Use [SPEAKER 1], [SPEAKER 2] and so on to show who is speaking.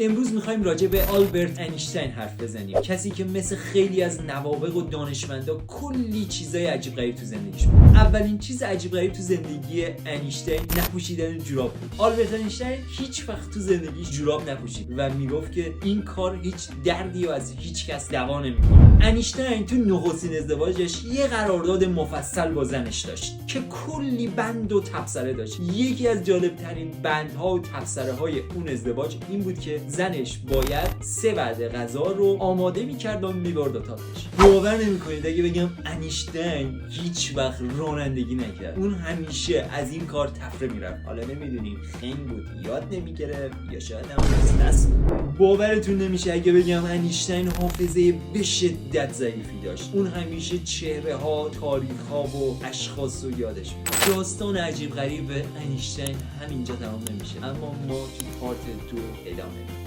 [SPEAKER 1] امروز میخوایم راجع به آلبرت اینشتین حرف بزنیم، کسی که مثل خیلی از نوابغ و دانشمندا کلی چیزای عجیب غریب تو زندگیش بود. اولین چیز عجیب غریب تو زندگی اینشتین نپوشیدن جوراب بود. آلبرت اینشتین هیچ وقت تو زندگیش جوراب نپوشید و میگفت که این کار هیچ دردی رو از هیچ کس دوا نمیکنه. اینشتین تو نخستین ازدواجش یه قرارداد مفصل با زنش داشت که کلی بند و تبصره داشت. یکی از جالبترین بندها و تبصره های اون ازدواج این بود که زنش باید 3 وعده غذا رو آماده می‌کرد و می‌برد اتاقش. باور نمی‌کنید اگه بگم اینشتین هیچ وقت رانندگی نکرد. اون همیشه از این کار تفره میرفت. حالا نمیدونیم خنگ بود، یاد نمی‌گرفت یا شاید هم دست. باورتون نمیشه اگه بگم اینشتین حافظه به شدت ضعیفی داشت. اون همیشه چهره‌ها، تاریخ‌ها و اشخاص رو یادش می‌آورد. داستان عجیب غریب اینشتین همینجا تمام نمیشه، اما ما تو پارت 2 ادامه میدیم.